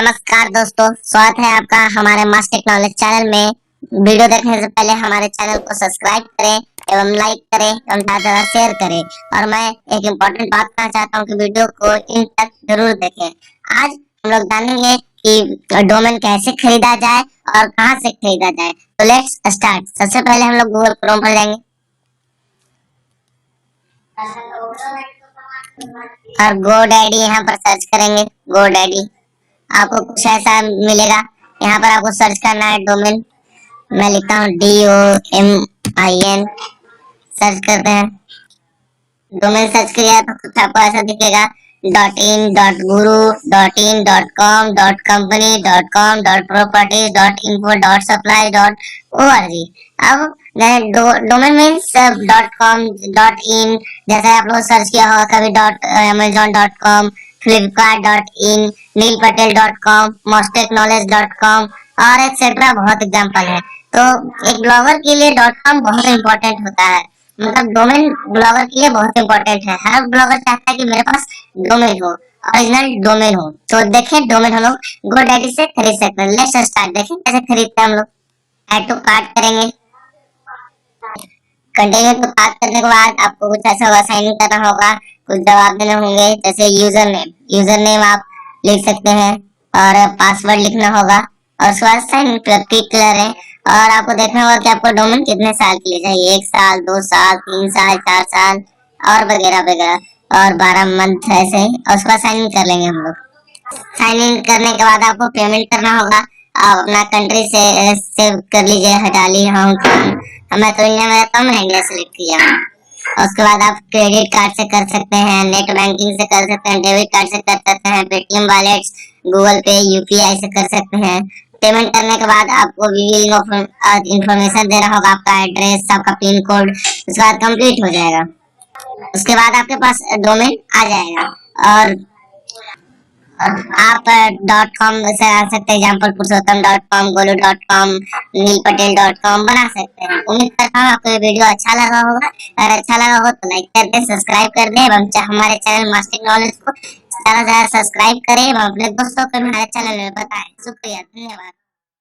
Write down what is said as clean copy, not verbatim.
नमस्कार दोस्तों, स्वागत है आपका हमारे मास्टर टेक्नोलॉजी चैनल में। वीडियो देखने से पहले हमारे चैनल को सब्सक्राइब करें एवं लाइक करें एवं ज्यादा शेयर करें। और मैं एक इम्पोर्टेंट बात कहना चाहता हूँ कि वीडियो को इन तक जरूर देखें। आज हम लोग जानेंगे कि डोमेन कैसे खरीदा जाए और कहाँ से खरीदा जाए। तो लेट्स स्टार्ट। सबसे पहले हम लोग गूगल क्रोम पर जाएंगे और GoDaddy यहाँ पर सर्च करेंगे। GoDaddy आपको कुछ ऐसा मिलेगा। यहाँ पर आपको सर्च करना है डोमेन। मैं लिखता हूँ DOMIN। सर्च करते हैं। डोमेन सर्च किया तो कुछ आपको ऐसा दिखेगा .in.guru.company.com.properties.info.supply.org। अब डोमेन मीन्स .com .in, जैसे आप लोग सर्च किया होगा कभी .amazon.com, flipkart.in, नीलपटेल.com, mosttechknowledge.com और एक्सेट्रा बहुत एग्जांपल है। तो एक ब्लॉगर के लिए .com बहुत इंपॉर्टेंट होता है। मतलब डोमेन ब्लॉगर के लिए बहुत इंपॉर्टेंट है। हर ब्लॉगर चाहता है कि मेरे पास डोमेन हो, ओरिजिनल डोमेन हो। तो देखें डोमेन हम लोग GoDaddy से खरीद सकते हैं। Let's start. देखें कैसे खरीदते हैं हम लोग। ऐड टू कार्ट करेंगे। कंटिन्यू टू कार्ट करने के बाद आपको कुछ ऐसा होगा, साइन इन करना होगा, कुछ जवाब देने होंगे, जैसे यूजर नेम आप लिख सकते हैं और पासवर्ड लिखना होगा और उसके बाद साइन इन पर क्लिक करें। और आपको देखना होगा कि आपको डोमेन कितने साल के लिए चाहिए, 1 साल, 2 साल, 3 साल, 4 साल और वगैरह वगैरह और 12 मंथ ऐसे ही। और उसके बाद साइन इन कर लेंगे हम लोग। साइन इन करने के बाद आपको पेमेंट करना होगा। आप अपना कंट्री से सेव कर लीजिए, हटा ली हांगकांग। मैं तो इंडिया में रहता हूँ, मैं इंडिया सेलेक्ट किया हूँ। और उसके बाद आप क्रेडिट कार्ड से कर सकते हैं, नेट बैंकिंग से कर सकते हैं, डेबिट कार्ड से कर सकते हैं, पेटीएम वॉलेट्स, गूगल पे, यूपीआई से कर सकते हैं। पेमेंट करने के बाद आपको इंफॉर्मेशन देना होगा, आपका एड्रेस, आपका पिन कोड। उसके बाद कंप्लीट हो जाएगा। उसके बाद आपके पास डोमेन आ जाएगा और आप .com से आ सकते हैं, एग्जाम्पल पुरुषोत्तम.com, गोलू.com, नीलपटेल.com बना सकते हैं। उम्मीद करता हूँ आपको ये वीडियो अच्छा लगा होगा। अगर अच्छा लगा हो तो लाइक कर दे, सब्सक्राइब कर दे एवं हमारे चैनल मास्टर टेक्नोलॉजी को ज्यादा से ज्यादा सब्सक्राइब करें एवं अपने दोस्तों को हमारे चैनल में बताएं। शुक्रिया, धन्यवाद।